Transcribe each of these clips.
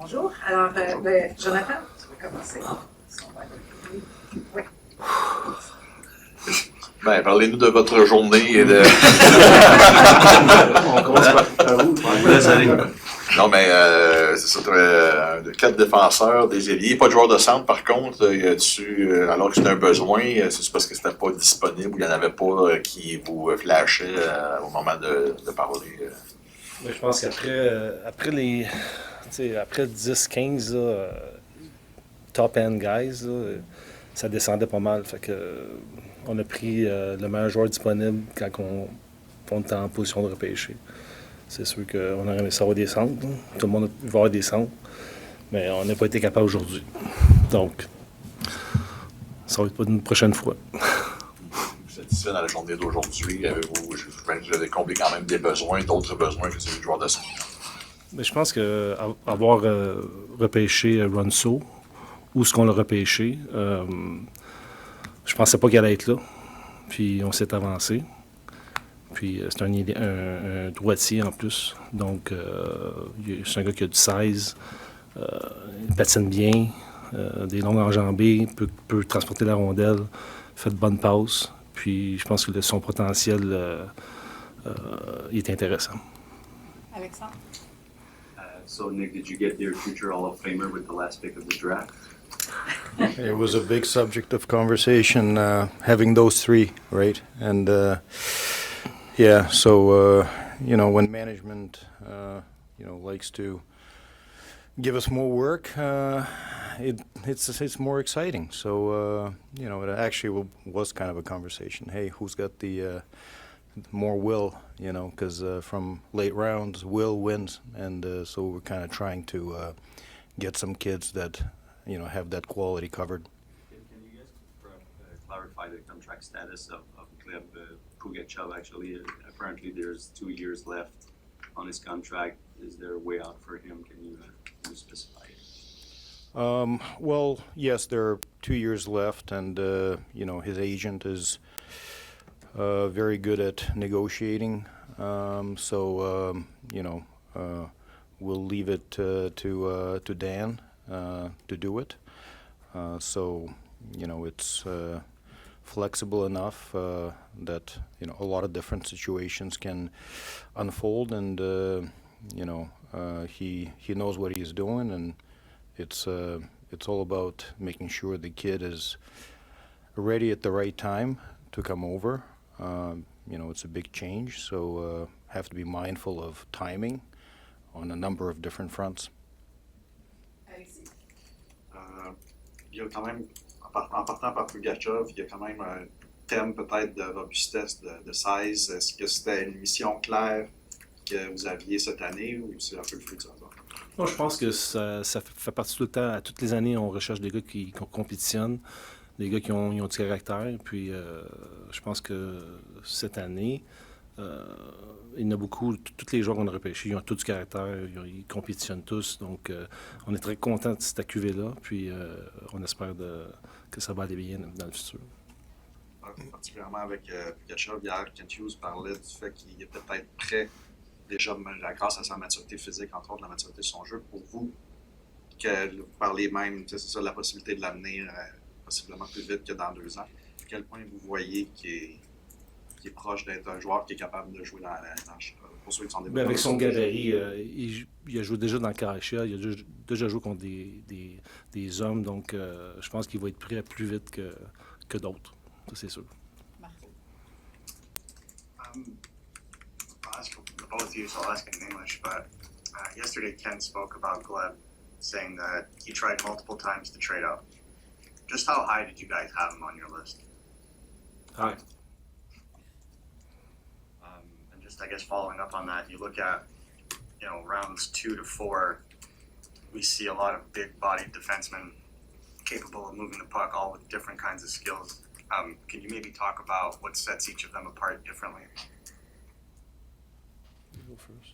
Bonjour. Alors, Jonathan, tu veux commencer? Oui. Ben, parlez-nous de votre journée et de... On commence par vous. Non, mais c'est ça, 4 défenseurs, des ailiers, pas de joueurs de centre par contre. Alors que c'était un besoin, c'est parce que c'était pas disponible ou il n'y en avait pas qui vous flashait au moment de parler. Je pense qu'après après 10-15 top-end guys, là, ça descendait pas mal. Fait que, on a pris le meilleur joueur disponible quand on était en position de repêcher. C'est sûr qu'on aurait aimé ça avoir des centres. Hein. Tout le monde veut avoir des centres. Mais on n'a pas été capable aujourd'hui. Donc, ça va être pas une prochaine fois. Vous satisfait dans la journée d'aujourd'hui? Vous avez comblé quand même des besoins, d'autres besoins que celui du joueur de centre. Mais je pense qu'avoir repêché Runso, où est-ce qu'on l'a repêché, je pensais pas qu'il allait être là. Puis on s'est avancé. Puis c'est un droitier en plus. Donc c'est un gars qui a du 16, il patine bien, des longues enjambées, peut transporter la rondelle, fait de bonnes passes. Puis je pense que son potentiel il est intéressant. Alexandre? So, Nick, did you get your future Hall of Famer with the last pick of the draft? It was a big subject of conversation, having those three, right? And yeah, so when management likes to give us more work, it's more exciting. So it actually was kind of a conversation. Hey, who's got the more will? Because from late rounds, will wins, and so we're kind of trying to get some kids that have that quality covered. Can you guys clarify the contract status of Gleb Pugachev? Actually, apparently there's 2 years left on his contract. Is there a way out for him? Can you specify it? Well, yes, there are 2 years left, and his agent is very good at negotiating. We'll leave it to Dan to do it. It's flexible enough that a lot of different situations can unfold, and he knows what he's doing, and it's all about making sure the kid is ready at the right time to come over. It's a big change, so have to be mindful of timing on a number of different fronts. Alexis? Il y a quand même, en partant par Pugachev, il y a quand même un thème peut-être de robustesse de 16. Est-ce que c'était une mission claire que vous aviez cette année ou c'est un peu le fruit du hasard? Non, je pense que ça fait partie tout le temps. À toutes les années, on recherche des gars qui compétitionnent, des gars qui ont du caractère. Puis je pense que cette année, il y en a beaucoup. Tous les joueurs qu'on a repêchés, ils ont tous du caractère, ils compétitionnent tous. Donc, on est très contents de cette cuvée-là. Puis on espère que ça va aller bien dans le futur. Particulièrement avec Pugachev, hier, Kent Hughes parlait du fait qu'il était peut-être prêt, déjà grâce à sa maturité physique, entre autres la maturité de son jeu, pour vous, que vous parlez même, c'est ça, la possibilité de l'amener possiblement plus vite que dans 2 ans. À quel point vous voyez qu'il est proche d'être un joueur qui est capable de jouer dans la LNH, pour ceux qui sont des avec son gabarit, il a joué déjà dans le KHL, il a déjà joué contre des hommes, donc je pense qu'il va être prêt plus vite que d'autres, ça c'est sûr. I'll ask both of you, so I'll ask in English, but yesterday Ken spoke about Gleb, saying that he tried multiple times to trade up. Just how high did you guys have him on your list? High. And just, I guess, following up on that, you look at, rounds 2 to 4, we see a lot of big-bodied defensemen capable of moving the puck, all with different kinds of skills. Can you maybe talk about what sets each of them apart differently? You go first.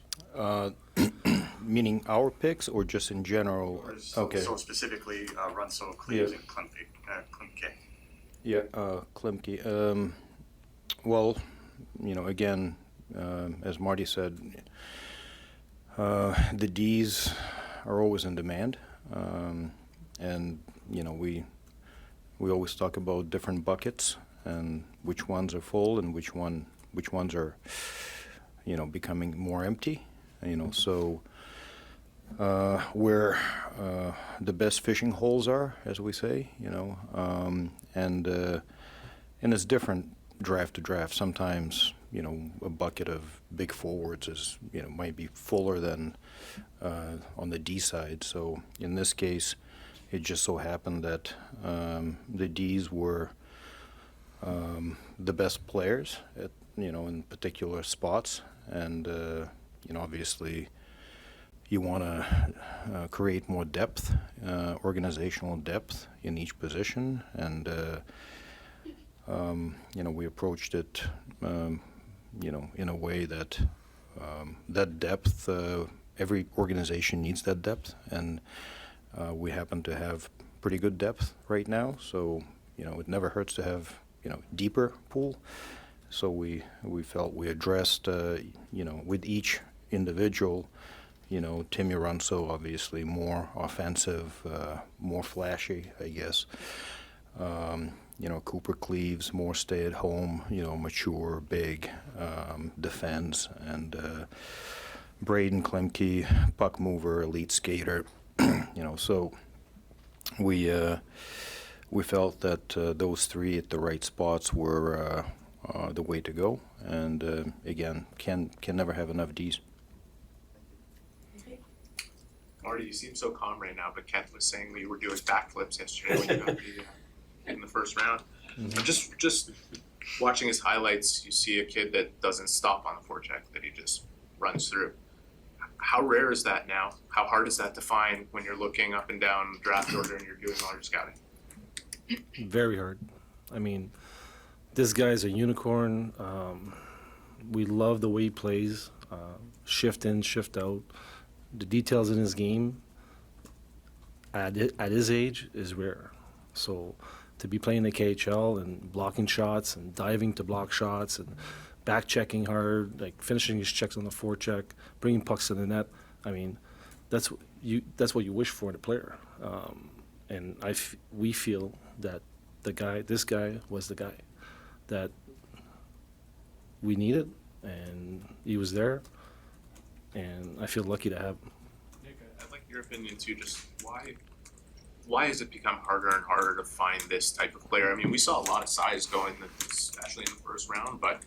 Meaning our picks or just in general? Okay. So specifically, Runso, Cleves, and Klimke. Yeah, Klimke. Well, again, as Marty said, the D's are always in demand, and we always talk about different buckets and which ones are full and which ones are becoming more empty. So where the best fishing holes are, as we say, and it's different draft to draft. Sometimes a bucket of big forwards is might be fuller than on the D side. So in this case, it just so happened that the Ds were the best players at in particular spots, and obviously you want to create more depth, organizational depth in each position, and we approached it in a way that that depth, every organization needs that depth, and we happen to have pretty good depth right now, so it never hurts to have deeper pool. So we felt we addressed with each individual. Timmy Runso obviously more offensive, more flashy, I guess. Cooper Cleaves more stay at home, mature, big, defends, and Braden Klemke, puck mover, elite skater. So we felt that those three at the right spots were the way to go, and again, can never have enough Ds. Marty, you seem so calm right now, but Kent was saying we were doing backflips yesterday when you got in the first round. Mm-hmm. Just watching his highlights, you see a kid that doesn't stop on the forecheck, that he just runs through. How rare is that now? How hard is that to find when you're looking up and down the draft order and you're doing all your scouting? Very hard. I mean, this guy's a unicorn. We love the way he plays, shift in, shift out. The details in his game at his age is rare. So to be playing the KHL and blocking shots and diving to block shots and back checking hard, like finishing his checks on the forecheck, bringing pucks to the net, I mean, that's what you wish for in a player. And we feel that this guy was the guy that we needed, and he was there, and I feel lucky to have him. Nick, I'd like your opinion too. Just why has it become harder and harder to find this type of player? I mean, we saw a lot of size going, especially in the first round, but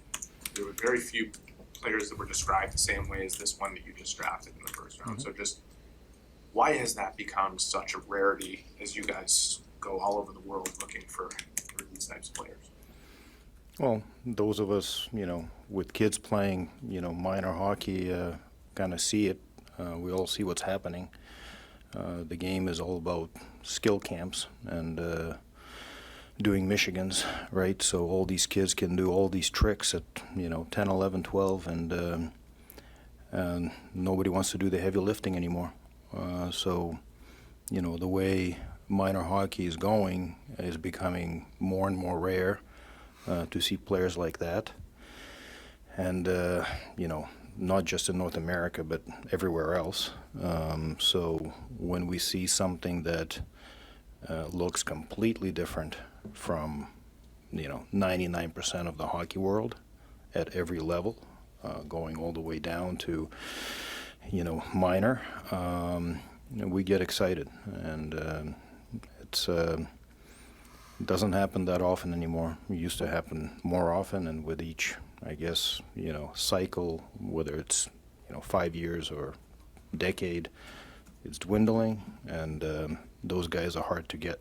there were very few players that were described the same way as this one that you just drafted in the first round. Mm-hmm. So just why has that become such a rarity as you guys go all over the world looking for these types of players? Well, those of us, with kids playing, minor hockey, kind of see it. We all see what's happening. The game is all about skill camps and doing Michigans, right? So all these kids can do all these tricks at, 10, 11, 12, and nobody wants to do the heavy lifting anymore. So, the way minor hockey is going is becoming more and more rare to see players like that. And, not just in North America, but everywhere else. So when we see something that looks completely different from, 99% of the hockey world at every level, going all the way down to, minor, we get excited. And it doesn't happen that often anymore. It used to happen more often, and with each, I guess, cycle, whether it's, 5 years or decade, it's dwindling, and those guys are hard to get.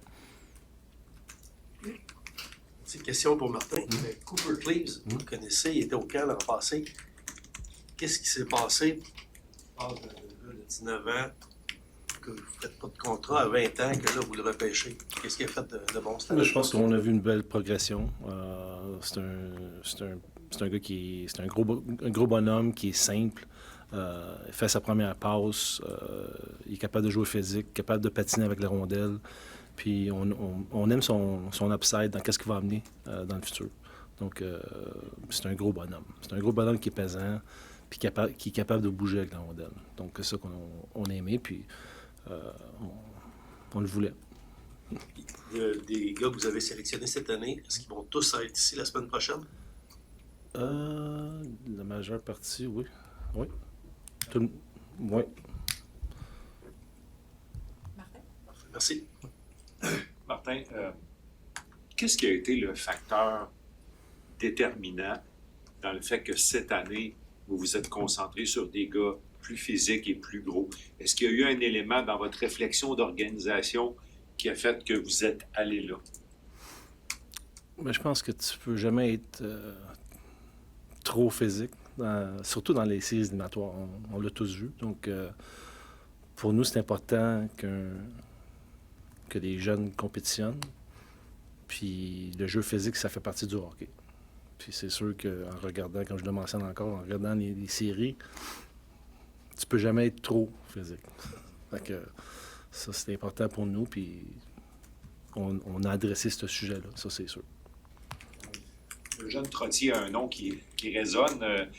C'est une question pour Martin. Cooper Cleaves, vous le connaissez, il était au camp l'an passé. Qu'est-ce qui s'est passé? De 19 ans, que vous ne faites pas de contrat à 20 ans, que là, vous le repêchez. Qu'est-ce qu'il a fait de bon cette année? Je pense qu'on a vu une belle progression. C'est un gars c'est un gros bonhomme qui est simple. Il fait sa première passe. Il est capable de jouer physique, capable de patiner avec la rondelle. Puis on aime son upside dans qu'est-ce qu'il va amener dans le futur. Donc, c'est un gros bonhomme. C'est un gros bonhomme qui est pesant, puis qui est capable de bouger avec la rondelle. Donc, c'est ça qu'on a aimé. Puis, on le voulait. Des gars que vous avez sélectionnés cette année, est-ce qu'ils vont tous être ici la semaine prochaine? La majeure partie, oui. Oui. Oui. Martin? Merci. Martin, qu'est-ce qui a été le facteur déterminant dans le fait que cette année, vous vous êtes concentré sur des gars plus physiques et plus gros? Est-ce qu'il y a eu un élément dans votre réflexion d'organisation qui a fait que vous êtes allé là? Mais je pense que tu peux jamais être trop physique, surtout dans les séries éliminatoires. On l'a tous vu. Donc, pour nous, c'est important que les jeunes compétitionnent. Puis le jeu physique, ça fait partie du hockey. Puis c'est sûr qu'en regardant, comme je le mentionne encore, en regardant les séries, tu peux jamais être trop physique. Fait que ça, c'est important pour nous. Puis on a adressé ce sujet-là, ça, c'est sûr. Le jeune Trottier a un nom qui résonne.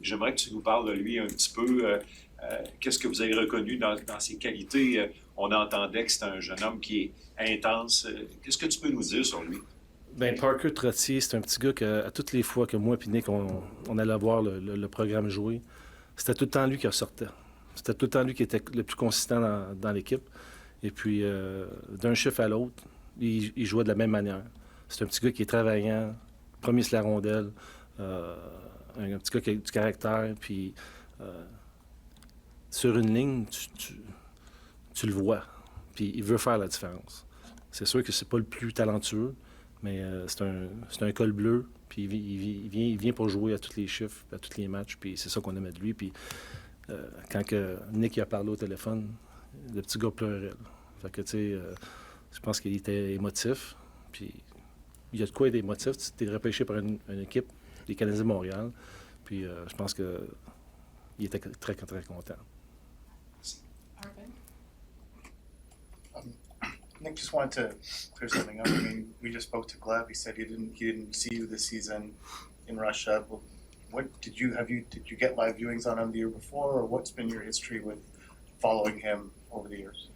J'aimerais que tu nous parles de lui un petit peu. Qu'est-ce que vous avez reconnu dans ses qualités? On entendait que c'est un jeune homme qui est intense. Qu'est-ce que tu peux nous dire sur lui? Ben Parker Trottier, c'est un petit gars que, à toutes les fois que moi et Nick, on allait voir le programme jouer, c'était tout le temps lui qui ressortait. C'était tout le temps lui qui était le plus consistant dans l'équipe. Et puis, d'un chiffre à l'autre, il jouait de la même manière. C'est un petit gars qui est travaillant, premier sur la rondelle, un petit gars qui a du caractère, puis sur une ligne, tu le vois, puis il veut faire la différence. C'est sûr que c'est pas le plus talentueux, mais c'est un col bleu, puis il vient pour jouer à tous les chiffres, à tous les matchs, puis c'est ça qu'on aimait de lui. Puis quand Nick a parlé au téléphone, le petit gars pleurait. Là. Fait que, tu sais, je pense qu'il était émotif, puis il y a de quoi être émotif. Tu es repêché par une équipe, les Canadiens de Montréal, puis je pense qu'il était très, très content. Nick, just wanted to clear something up. I mean, we just spoke to Gleb. He said he didn't see you this season in Russia. Well, did you get live viewings on him the year before, or what's been your history with following him over the years?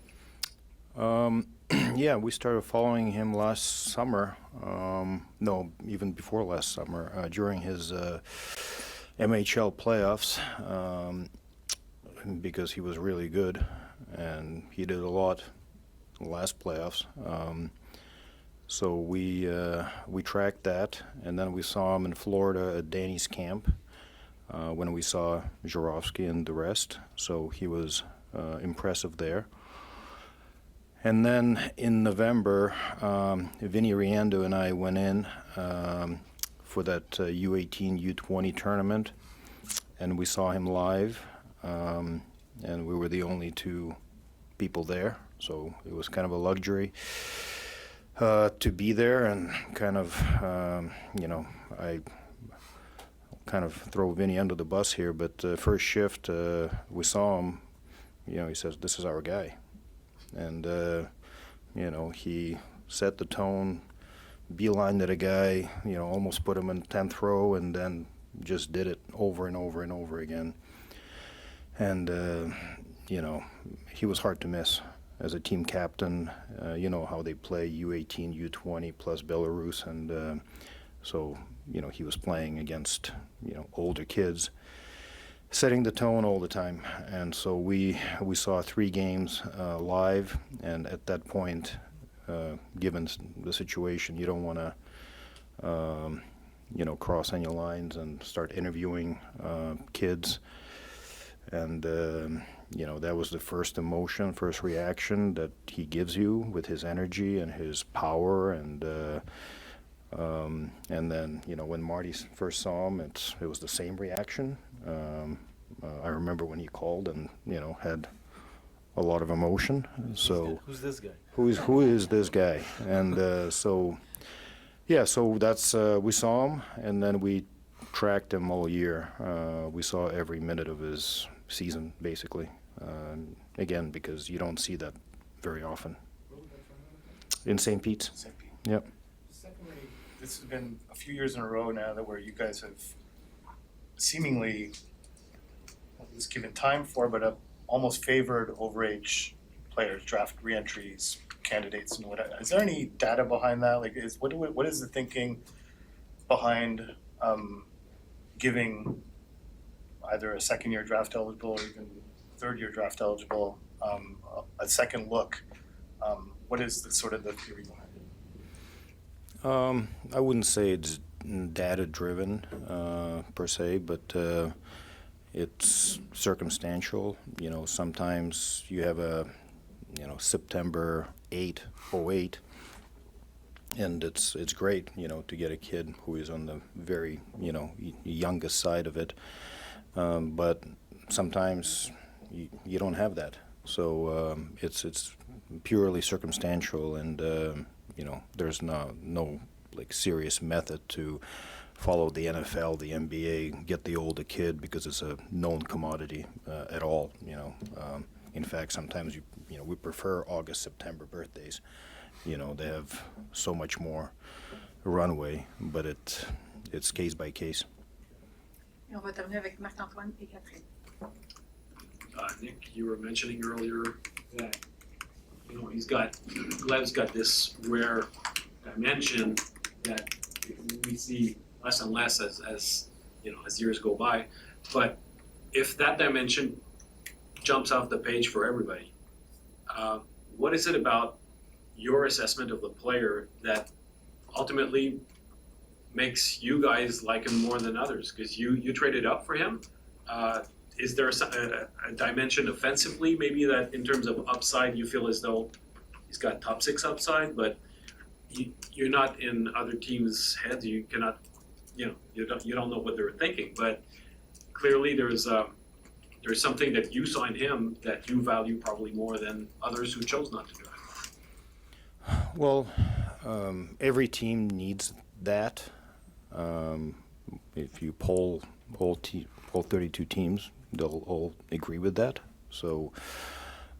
Yeah, we started following him last summer. No, even before last summer, during his MHL playoffs, because he was really good, and he did a lot last playoffs. So we tracked that, and then we saw him in Florida at Danny's camp when we saw Jorovsky and the rest. So he was impressive there. And then in November, Vinny Riendo and I went in for that U18, U20 tournament, and we saw him live, and we were the only two people there. So it was kind of a luxury to be there, and kind of, I kind of throw Vinny under the bus here, but first shift, we saw him, he says, "This is our guy." And, he set the tone, beelined at a guy, almost put him in 10th row, and then just did it over and over and over again. And, he was hard to miss. As a team captain, you know how they play U18, U20 plus Belarus, and so he was playing against older kids, setting the tone all the time. And so we saw 3 games live, and at that point, given the situation, you don't want to cross any lines and start interviewing kids. And that was the first emotion, first reaction that he gives you with his energy and his power. And then when Marty first saw him, it was the same reaction. I remember when he called and had a lot of emotion. So who's this guy? Who is this guy? And so that's we saw him, and then we tracked him all year. We saw every minute of his season, basically. Again, because you don't see that very often. In St. Pete. St. Pete. Yep. Secondly, this has been a few years in a row now where you guys have seemingly, given time for, but almost favored overage players, draft re-entries, candidates, and whatever. Is there any data behind that? Like, what is the thinking behind giving either a second-year draft eligible or even third-year draft eligible a second look? What is the sort of the theory behind it? I wouldn't say it's data-driven per se, but it's circumstantial. You know, sometimes you have a, September 8, 08, and it's great, to get a kid who is on the very, youngest side of it. But sometimes you don't have that. So it's purely circumstantial, and there's no like serious method to follow the NFL, the NBA, get the older kid because it's a known commodity at all. In fact, sometimes we prefer August, September birthdays. They have so much more runway, but it's case by case. Et on va terminer avec Marc-Antoine et Catherine. Nick, you were mentioning earlier that Gleb's got this rare dimension that we see less and less as years go by. But if that dimension jumps off the page for everybody, what is it about your assessment of the player that ultimately makes you guys like him more than others? Because you traded up for him. Is there a dimension offensively, maybe, that in terms of upside you feel as though he's got top 6 upside, but you're not in other teams' heads. You cannot, you don't know what they're thinking. But clearly, there's something that you saw in him that you value probably more than others who chose not to do it. Well, every team needs that. If you poll 32 teams, they'll all agree with that. So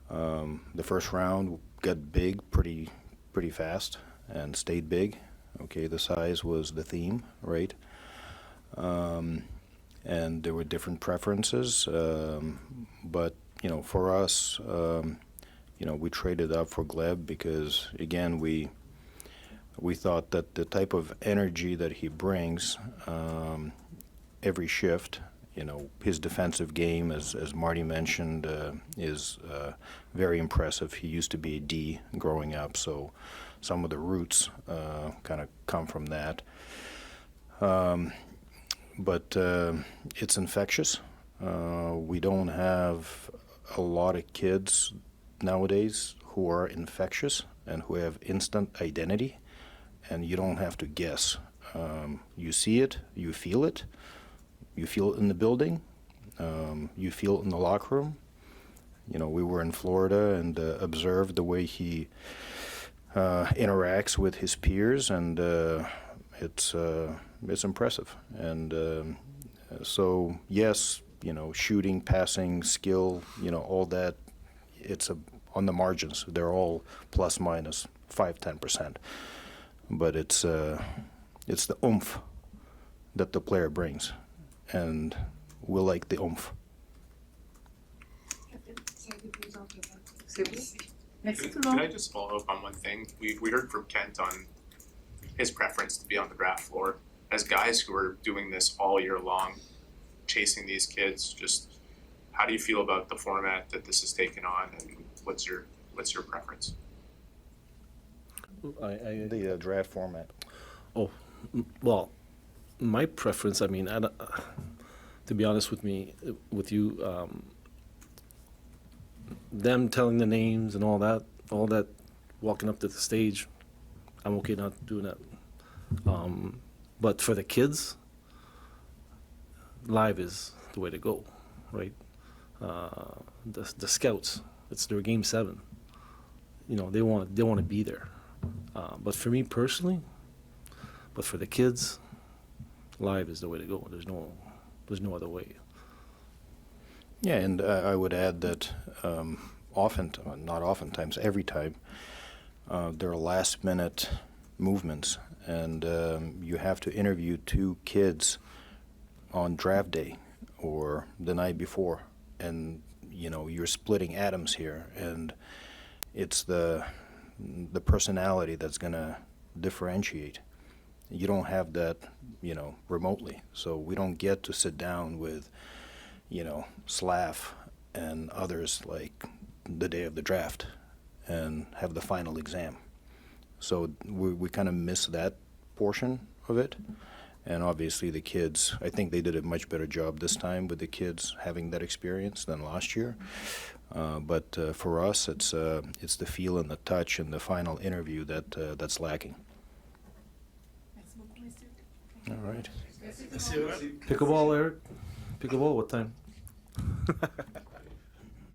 the first round got big pretty fast and stayed big. Okay, the size was the theme, right? And there were different preferences, but for us, we traded up for Gleb because, again, we thought that the type of energy that he brings every shift, his defensive game, as Marty mentioned, is very impressive. He used to be a D growing up, so some of the roots kind of come from that. But it's infectious. We don't have a lot of kids nowadays who are infectious and who have instant identity, and you don't have to guess. You see it, you feel it in the building, you feel it in the locker room. We were in Florida and observed the way he interacts with his peers, and it's impressive. And so yes, shooting, passing, skill, all that, it's on the margins. They're all plus minus 5-10%, but it's the oomph that the player brings, and we like the oomph. Can I just follow up on one thing? We heard from Kent on his preference to be on the draft floor. As guys who are doing this all year long, chasing these kids, just how do you feel about the format that this has taken on, and what's your preference? The draft format. Oh, well, my preference, to be honest with you, them telling the names and all that, walking up to the stage, I'm okay not doing that. But for the kids, live is the way to go, right? The scouts, it's their game 7. They want to be there. But for me personally, but for the kids, live is the way to go. There's no other way. Yeah, and I would add that not oftentimes, every time, there are last-minute movements, and you have to interview 2 kids on draft day or the night before, and you're splitting atoms here, and it's the personality that's going to differentiate. You don't have that, remotely. So we don't get to sit down with, Slav and others like the day of the draft and have the final exam. So we kind of miss that portion of it. And obviously the kids, I think they did a much better job this time with the kids having that experience than last year. But for us, it's the feel and the touch and the final interview that's lacking. All right. Pickleball, Eric? Pickleball, what time?